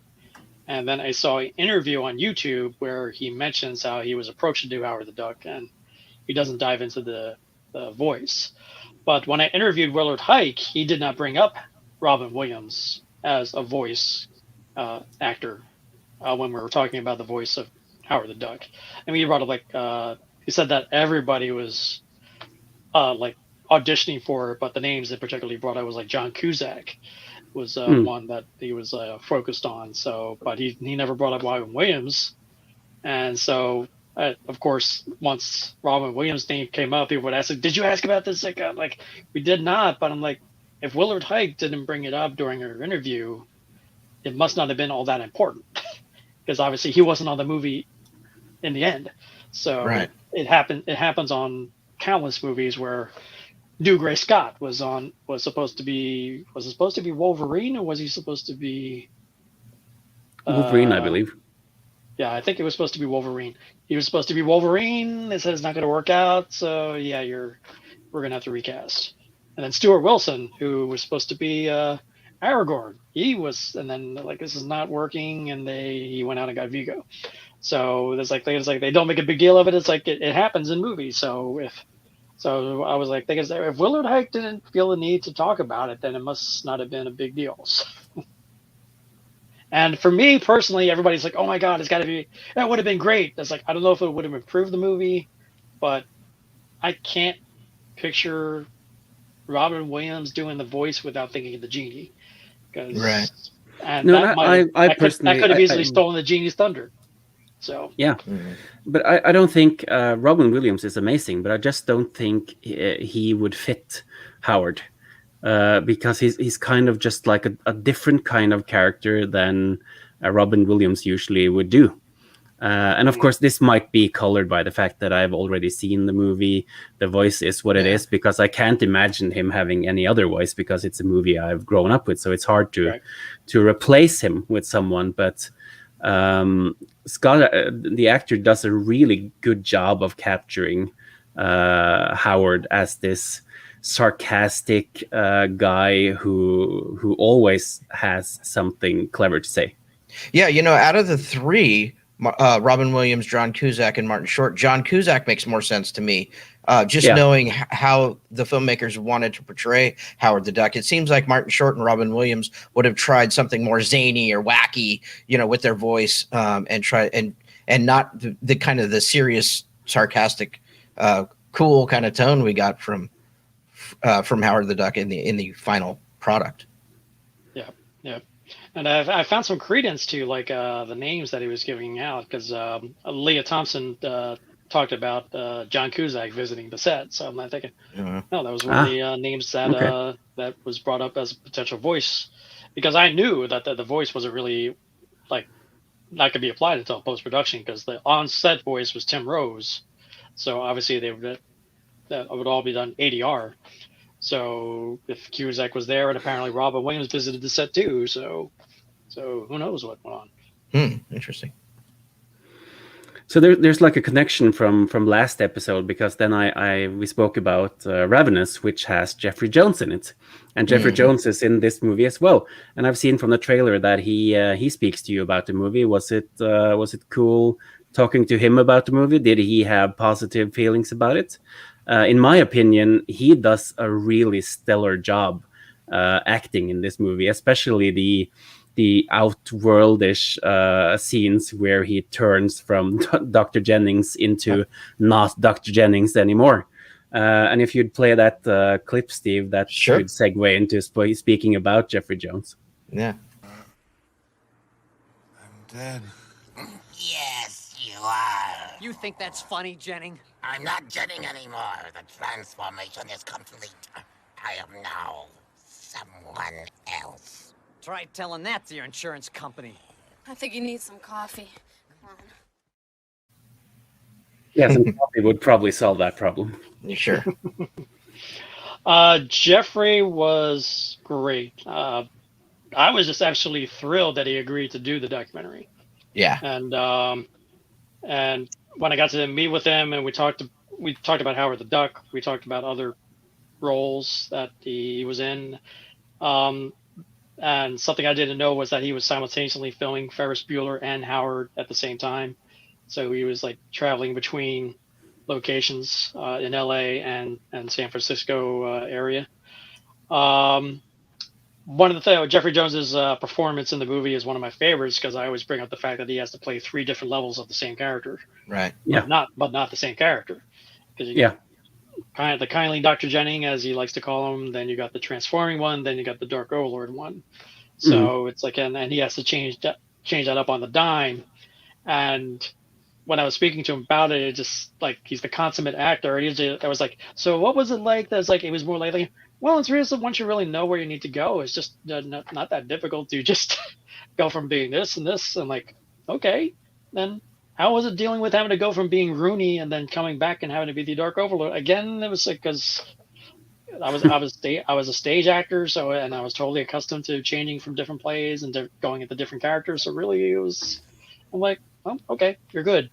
And then I saw an interview on YouTube where he mentions how he was approached to do Howard the Duck, and he doesn't dive into the voice. But when I interviewed Willard Hike, he did not bring up Robin Williams as a voice actor when we were talking about the voice of Howard the Duck. I mean, he brought up he said that everybody was like auditioning for it, but the names that particularly brought out was like John Cusack was one that he was focused on. So, but he never brought up Robin Williams, and so of course, once Robin Williams' name came up, people would ask, "Did you ask about this?" Like we did not. But I'm like, if Willard Hike didn't bring it up during our interview, it must not have been all that important, because obviously he wasn't on the movie in the end. So Right. it happens on countless movies where Dougray Scott was supposed to be Wolverine, or was he supposed to be Wolverine, I believe. Yeah, I think it was supposed to be Wolverine. He was supposed to be Wolverine. They said it's not going to work out, so yeah, we're going to have to recast. And then Stuart Wilson, who was supposed to be Aragorn, and then like, this is not working, and he went out and got Vigo. So there's like they don't make a big deal of it. It's like it happens in movies. So I was like, if Willard Hike didn't feel the need to talk about it, then it must not have been a big deal. And for me personally, everybody's like, oh my God, that would have been great. It's like, I don't know if it would have improved the movie, but I can't picture Robin Williams doing the voice without thinking of the genie. Right. And No, that personally, could have easily stolen the genie's thunder. So yeah, but I don't think Robin Williams is amazing, but I just don't think he would fit Howard because he's kind of just like a different kind of character than Robin Williams usually would do. And of course, this might be colored by the fact that I've already seen the movie. The voice is what it is, because I can't imagine him having any other voice, because it's a movie I've grown up with. So it's hard to replace him with someone. But Scott, the actor, does a really good job of capturing Howard as this sarcastic guy who always has something clever to say. Yeah, out of the three, Robin Williams, John Cusack, and Martin Short. John Cusack makes more sense to me, just knowing how the filmmakers wanted to portray Howard the Duck. It seems like Martin Short and Robin Williams would have tried something more zany or wacky, with their voice, and not the kind of the serious, sarcastic, cool kind of tone we got from Howard the Duck in the final product. Yeah. And I found some credence to like the names that he was giving out, because Leah Thompson talked about John Cusack visiting the set. So I'm not thinking, no, that was one of the names that that was brought up as a potential voice, because I knew that the voice wasn't really like not going to be applied until post production, because the on set voice was Tim Rose. So obviously that would all be done ADR. So if Cusack was there, and apparently Robin Williams visited the set too, so who knows what went on? Interesting. So there's like a connection from last episode, because then we spoke about Ravenous, which has Jeffrey Jones in it, and Jeffrey Jones is in this movie as well. And I've seen from the trailer that he speaks to you about the movie. Was it cool talking to him about the movie? Did he have positive feelings about it? In my opinion, he does a really stellar job acting in this movie, especially the outworldish scenes where he turns from Dr. Jennings into not Dr. Jennings anymore. And if you'd play that clip, Steve, that should segue into speaking about Jeffrey Jones. Yeah. I'm dead. Yes, you are. You think that's funny, Jennings? I'm not Jennings anymore. The transformation is complete. I am now someone else. Try telling that to your insurance company. I think you need some coffee. Come on. Yeah, some coffee would probably solve that problem. Sure. Jeffrey was great. I was just actually thrilled that he agreed to do the documentary. Yeah. And when I got to meet with him, and we talked about Howard the Duck, we talked about other roles that he was in. And something I didn't know was that he was simultaneously filming Ferris Bueller and Howard at the same time. So he was like traveling between locations in LA and San Francisco area. One of the things, Jeffrey Jones's performance in the movie is one of my favorites, because I always bring up the fact that he has to play 3 different levels of the same character. Right. Yeah. But not the same character. The kindly Dr. Jennings, as he likes to call him. Then you got the transforming one. Then you got the Dark Overlord one. So it's like, and he has to change that up on the dime. And when I was speaking to him about it, it just like, he's the consummate actor. And I was like, so what was it like? That's like, it was more like, well, it's really, once you really know where you need to go, it's just not that difficult to just go from being this and this, and like, okay, then how was it dealing with having to go from being Rooney and then coming back and having to be the Dark Overlord again? It was like, because I was a stage actor, so, and I was totally accustomed to changing from different plays and going into different characters. So really, I'm like, well, okay, you're good.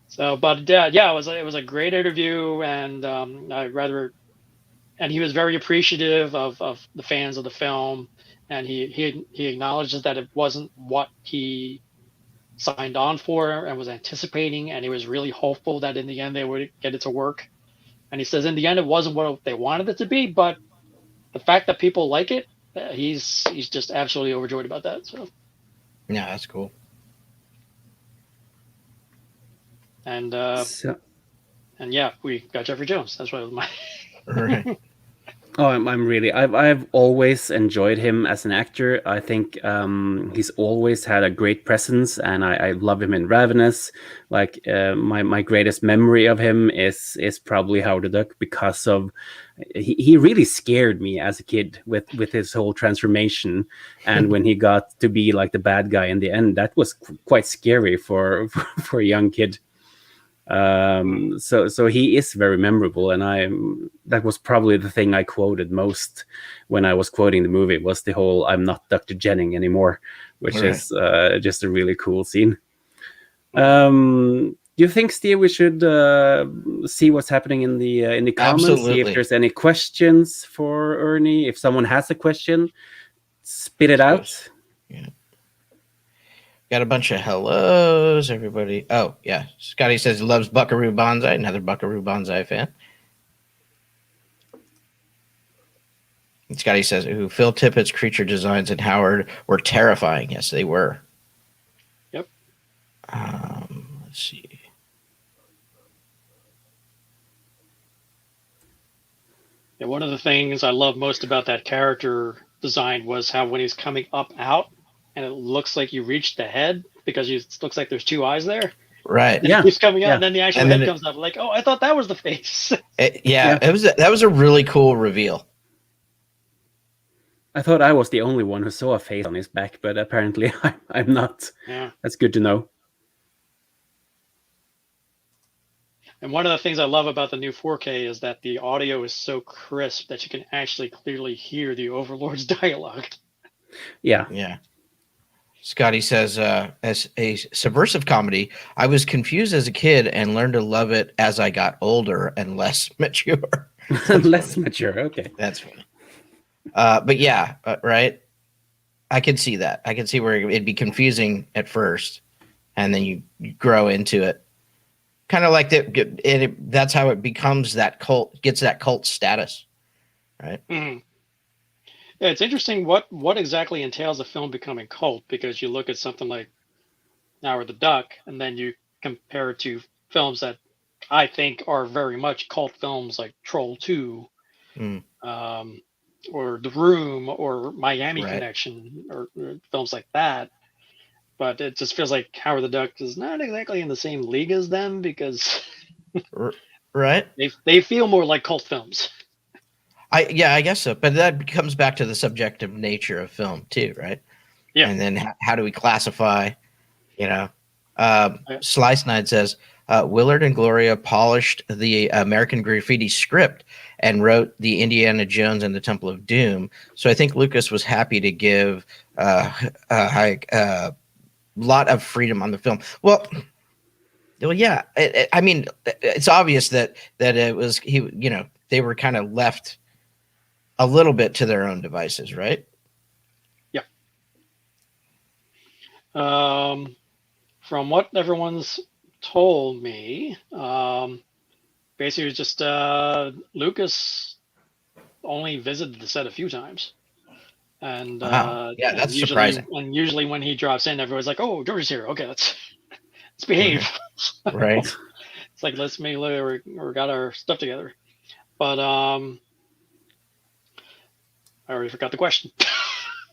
So, but it was a great interview, and and he was very appreciative of the fans of the film, and he acknowledges that it wasn't what he signed on for and was anticipating, and he was really hopeful that in the end they would get it to work. And he says in the end it wasn't what they wanted it to be, but the fact that people like it, he's just absolutely overjoyed about that. So yeah, that's cool. And yeah, we got Jeffrey Jones. That's what my Right. Oh, I'm really. I've always enjoyed him as an actor. I think he's always had a great presence, and I love him in Ravenous. Like my greatest memory of him is probably Howard the Duck, because of he really scared me as a kid with his whole transformation, and when he got to be like the bad guy in the end, that was quite scary for a young kid. So he is very memorable, and that was probably the thing I quoted most when I was quoting the movie, was the whole "I'm not Dr. Jennings anymore," which is just a really cool scene. Do you think, Steve, we should see what's happening in the comments? Absolutely. See if there's any questions for Ernie. If someone has a question, spit it out. Got a bunch of hellos, everybody. Oh, yeah. Scotty says he loves Buckaroo Banzai. Another Buckaroo Banzai fan. And Scotty says, "Ooh, Phil Tippett's creature designs and Howard were terrifying." Yes, they were. Yep. Let's see. Yeah, one of the things I love most about that character design was how when he's coming up out, and it looks like you reached the head because it looks like there's two eyes there. Right. And it keeps coming out, Yeah. and then the actual And then head it- comes up. Like, oh, I thought that was the face. That was a really cool reveal. I thought I was the only one who saw a face on his back, but apparently I'm not. Yeah. That's good to know. And one of the things I love about the new 4K is that the audio is so crisp that you can actually clearly hear the Overlord's dialogue. Yeah. Yeah. Scotty says, as a subversive comedy, I was confused as a kid and learned to love it as I got older and less mature. Less mature. Okay. That's funny. But yeah, right. I can see that. I can see where it'd be confusing at first, and then you grow into it. Kind of like that. That's how it becomes that cult, gets that cult status, right? Mhm. Yeah, it's interesting what exactly entails a film becoming cult, because you look at something like Howard the Duck, and then you compare it to films that I think are very much cult films like Troll 2, or The Room, or Miami Right. Connection, or films like that. But it just feels like Howard the Duck is not exactly in the same league as them, because Right. they feel more like cult films. I guess so. But that comes back to the subjective nature of film too, right? Yeah. And then how do we classify? Slice Night says Willard and Gloria polished the American Graffiti script and wrote the Indiana Jones and the Temple of Doom. So I think Lucas was happy to give a lot of freedom on the film. Well, yeah. I mean, it's obvious that it was they were kind of left a little bit to their own devices, right? Yeah. From what everyone's told me, basically it was just Lucas only visited the set a few times. And Wow. Yeah, that's usually, surprising. And usually when he drops in, everyone's like, "Oh, George is here. Okay, let's behave." Right. It's like, let's make we got our stuff together. But I already forgot the question.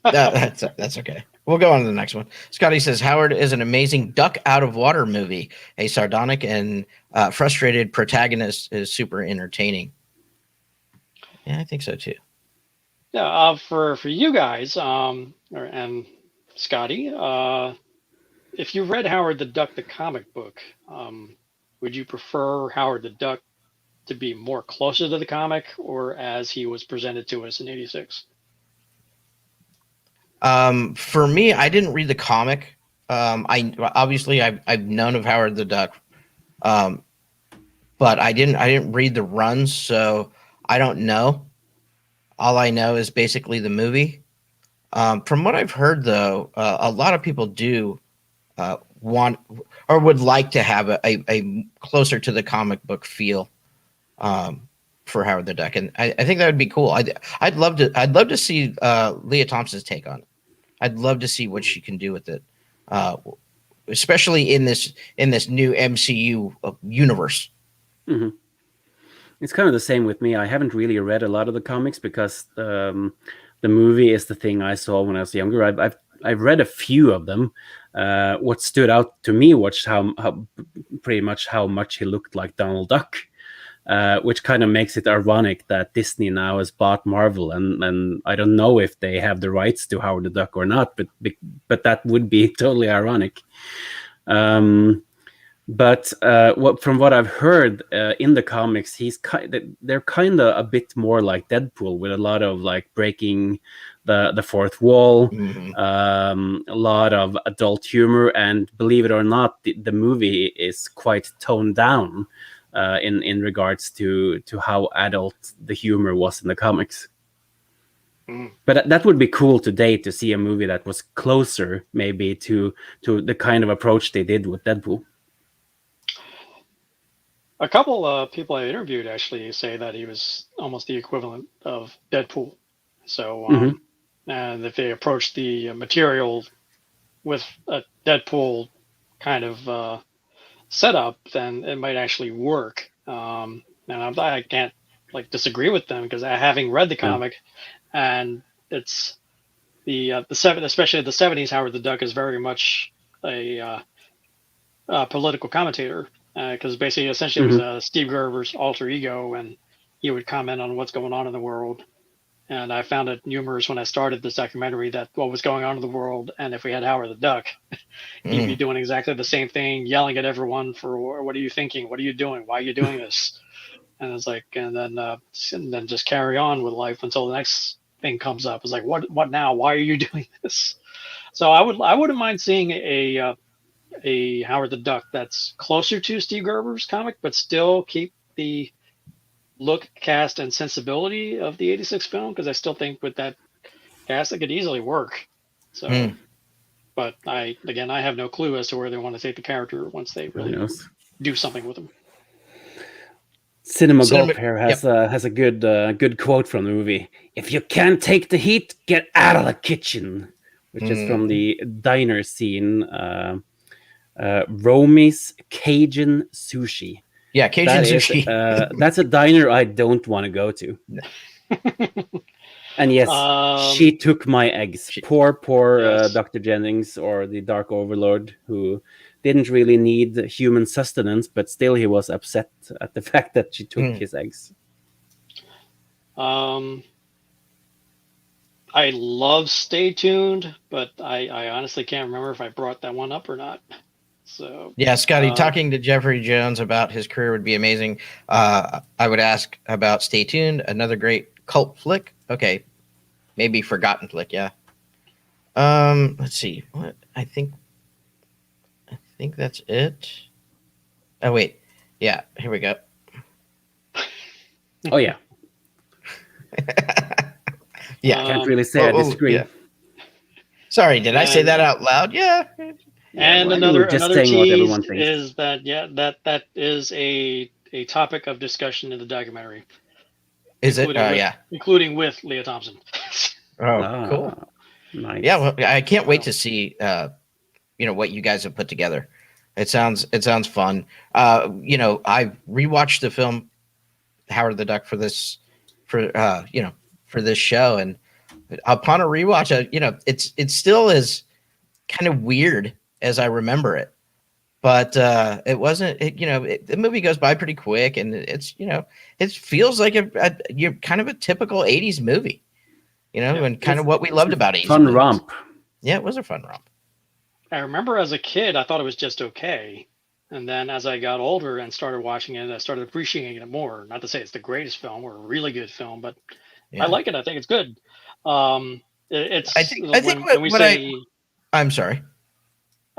That's okay. We'll go on to the next one. Scotty says Howard is an amazing duck out of water movie. A sardonic and frustrated protagonist is super entertaining. Yeah, I think so too. Yeah, for you guys, and Scotty, if you read Howard the Duck, the comic book, would you prefer Howard the Duck to be more closer to the comic, or as he was presented to us in '86? For me, I didn't read the comic. I've known of Howard the Duck, but I didn't read the runs, so I don't know. All I know is basically the movie. From what I've heard, though, a lot of people do want or would like to have a closer to the comic book feel for Howard the Duck, and I think that would be cool. I'd love to see Leah Thompson's take on it. I'd love to see what she can do with it, especially in this new MCU universe. Mm-hmm. It's kind of the same with me. I haven't really read a lot of the comics because the movie is the thing I saw when I was younger. I've read a few of them. What stood out to me was how pretty much how much he looked like Donald Duck, which kind of makes it ironic that Disney now has bought Marvel, and I don't know if they have the rights to Howard the Duck or not, but that would be totally ironic. But from what I've heard in the comics, they're kind of a bit more like Deadpool, with a lot of like breaking the fourth wall, a lot of adult humor, and believe it or not, the movie is quite toned down in regards to how adult the humor was in the comics. But that would be cool today to see a movie that was closer, maybe, to the kind of approach they did with Deadpool. A couple of people I interviewed actually say that he was almost the equivalent of Deadpool. So, and if they approached the material with a Deadpool kind of setup, then it might actually work. And I can't like disagree with them because having read the comic, and it's especially the 70s. Howard the Duck is very much a political commentator because basically, essentially, it was Steve Gerber's alter ego, and he would comment on what's going on in the world. And I found it humorous when I started this documentary that what was going on in the world, and if we had Howard the Duck, he'd be doing exactly the same thing, yelling at everyone for what are you thinking, what are you doing, why are you doing this? And it's like, and then just carry on with life until the next thing comes up. It's like, what now? Why are you doing this? So I wouldn't mind seeing a Howard the Duck that's closer to Steve Gerber's comic, but still keep the look, cast, and sensibility of the '86 film, because I still think with that cast it could easily work. So, but I have no clue as to where they want to take the character once they really do something with him. Cinema Golf here has a good quote from the movie. "If you can't take the heat, get out of the kitchen," which is from the diner scene. Romy's Cajun Sushi. Yeah, Cajun sushi. That's a diner I don't want to go to. And yes, she took my eggs. Poor yes. Dr. Jennings, or the Dark Overlord, who didn't really need human sustenance, but still he was upset at the fact that she took his eggs. I love Stay Tuned, but I honestly can't remember if I brought that one up or not. So yeah, Scotty, talking to Jeffrey Jones about his career would be amazing. I would ask about Stay Tuned, another great cult flick. Okay, maybe forgotten flick. Yeah. Let's see. What I think that's it. Oh wait, yeah. Here we go. Oh yeah. Yeah, can't really say I disagree. Yeah. Sorry, did I say that out loud? Yeah. And another tease is that that is a topic of discussion in the documentary. Is it? Including with Leah Thompson. Cool. Nice. Yeah, well, I can't wait to see what you guys have put together. It sounds fun. I rewatched the film Howard the Duck for this show, and upon a rewatch, it still is kind of weird as I remember it, but it wasn't. The movie goes by pretty quick, and it feels like you're kind of a typical '80s movie, and kind of what we loved about '80s. Fun movies. Romp. Yeah, it was a fun romp. I remember as a kid, I thought it was just okay, and then as I got older and started watching it, I started appreciating it more. Not to say it's the greatest film or a really good film, but I like it. I think it's good. I'm sorry.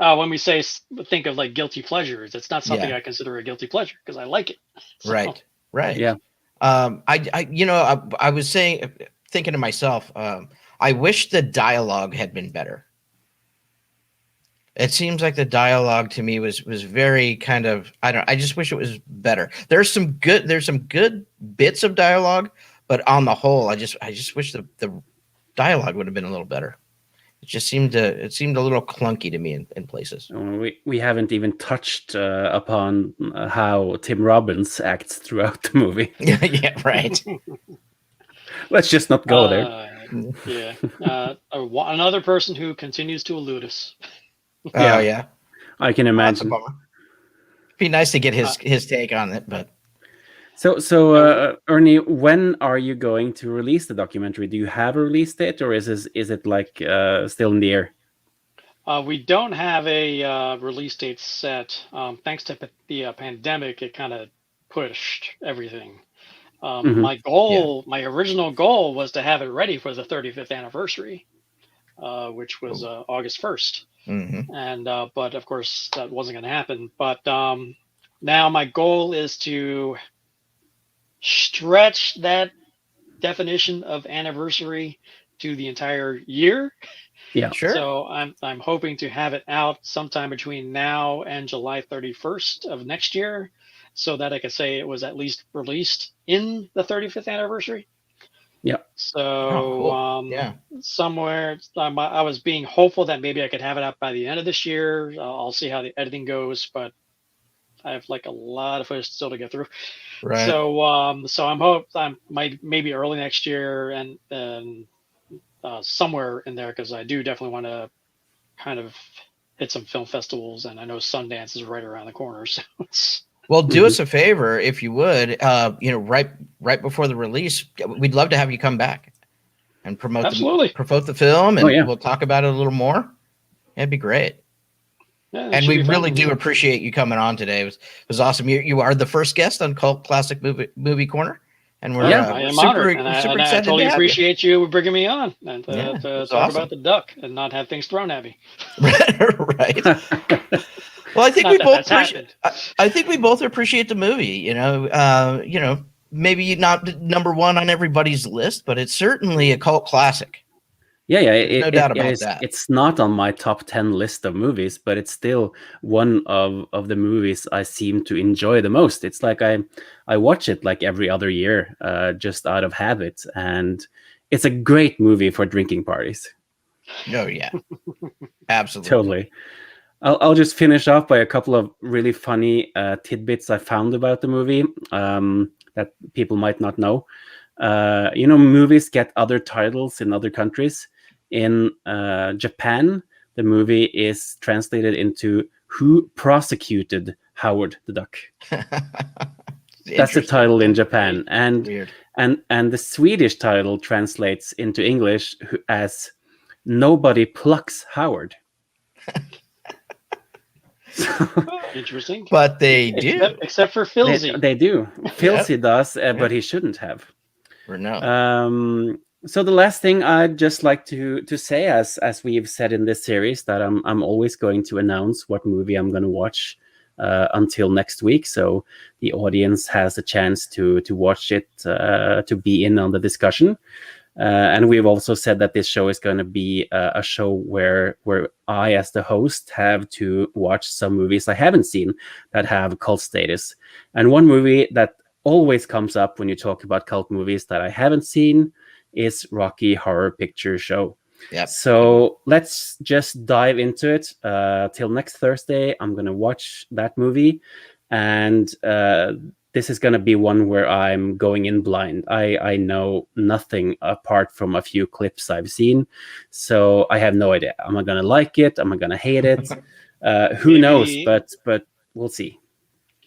When we think of like guilty pleasures, it's not something I consider a guilty pleasure because I like it. So. Right. Yeah. I was thinking to myself, I wish the dialogue had been better. It seems like the dialogue to me was very kind of, I just wish it was better. There's some good bits of dialogue, but on the whole, I just wish the dialogue would have been a little better. It seemed a little clunky to me in places. We haven't even touched upon how Tim Robbins acts throughout the movie. Yeah, right. Let's just not go there. Yeah. Another person who continues to elude us. Oh yeah. I can imagine. It'd be nice to get his take on it, but. So Ernie, when are you going to release the documentary? Do you have a release date, or is it like still in the air? We don't have a release date set. Thanks to the pandemic, it kind of pushed everything. My original goal was to have it ready for the 35th anniversary, which was August 1st. Mm-hmm. And but of course that wasn't going to happen. But now my goal is to stretch that definition of anniversary to the entire year. Yeah. Sure. So I'm hoping to have it out sometime between now and July 31st of next year, so that I could say it was at least released in the 35th anniversary. Yeah. So Yeah. somewhere I was being hopeful that maybe I could have it out by the end of this year. I'll see how the editing goes, but I have like a lot of footage still to get through. Right. So I'm maybe early next year and somewhere in there, because I do definitely want to kind of hit some film festivals, and I know Sundance is right around the corner. So Well, do us a favor if you would. Right before the release, we'd love to have you come back and promote the film, and we'll talk about it a little more. It'd be great. Yeah, and we really do appreciate you coming on today. It was awesome. You are the first guest on Cult Classic Movie Corner, and we're I am honored, and I totally appreciate you bringing me on and to talk about the duck and not have things thrown at me. Right. Well, I think we both appreciate the movie. Maybe not number one on everybody's list, but it's certainly a cult classic. Yeah, no doubt about that. It's not on my top 10 list of movies, but it's still one of the movies I seem to enjoy the most. It's like I watch it like every other year, just out of habit, and it's a great movie for drinking parties. Oh yeah, absolutely, totally. I'll just finish off by a couple of really funny tidbits I found about the movie that people might not know. Movies get other titles in other countries. In Japan, the movie is translated into "Who Prosecuted Howard the Duck?" That's the title in Japan, and the Swedish title translates into English as "Nobody Plucks Howard." Interesting, but they do, except for Filzy. They do. Filzy does, but he shouldn't have. Or no. So the last thing I'd just like to say, as we've said in this series, that I'm always going to announce what movie I'm going to watch until next week, so the audience has a chance to watch it, to be in on the discussion. And we've also said that this show is going to be a show where I, as the host, have to watch some movies I haven't seen that have cult status. And one movie that always comes up when you talk about cult movies that I haven't seen is Rocky Horror Picture Show. Yep. So let's just dive into it. Till next Thursday, I'm going to watch that movie. And this is going to be one where I'm going in blind. I know nothing apart from a few clips I've seen. So I have no idea. Am I going to like it? Am I going to hate it? Who knows? But we'll see.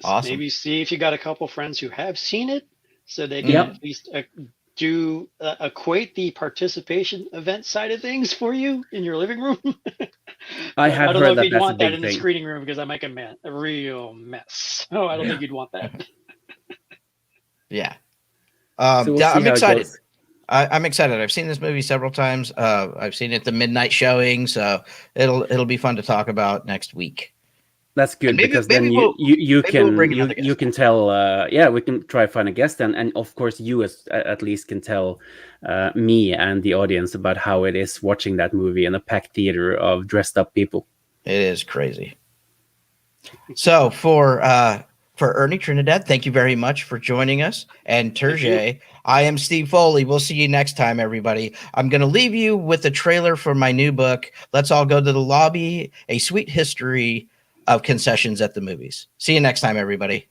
Awesome. Maybe see if you got a couple friends who have seen it, so they can at least equate the participation event side of things for you in your living room. I have I don't heard know if you'd want that in the screening room, because I make a real mess. So I don't think you'd want that. Yeah. So we'll I'm excited. I'm excited. I've seen this movie several times. I've seen it at the midnight showing, so it'll be fun to talk about next week. That's good, because then you can tell. We can try to find a guest, and of course you at least can tell me and the audience about how it is watching that movie in a packed theater of dressed up people. It is crazy. So for Ernie Trinidad, thank you very much for joining us, and Terje, I am Steve Foley. We'll see you next time, everybody. I'm going to leave you with the trailer for my new book, Let's All Go to the Lobby: A Sweet History of Concessions at the Movies. See you next time, everybody.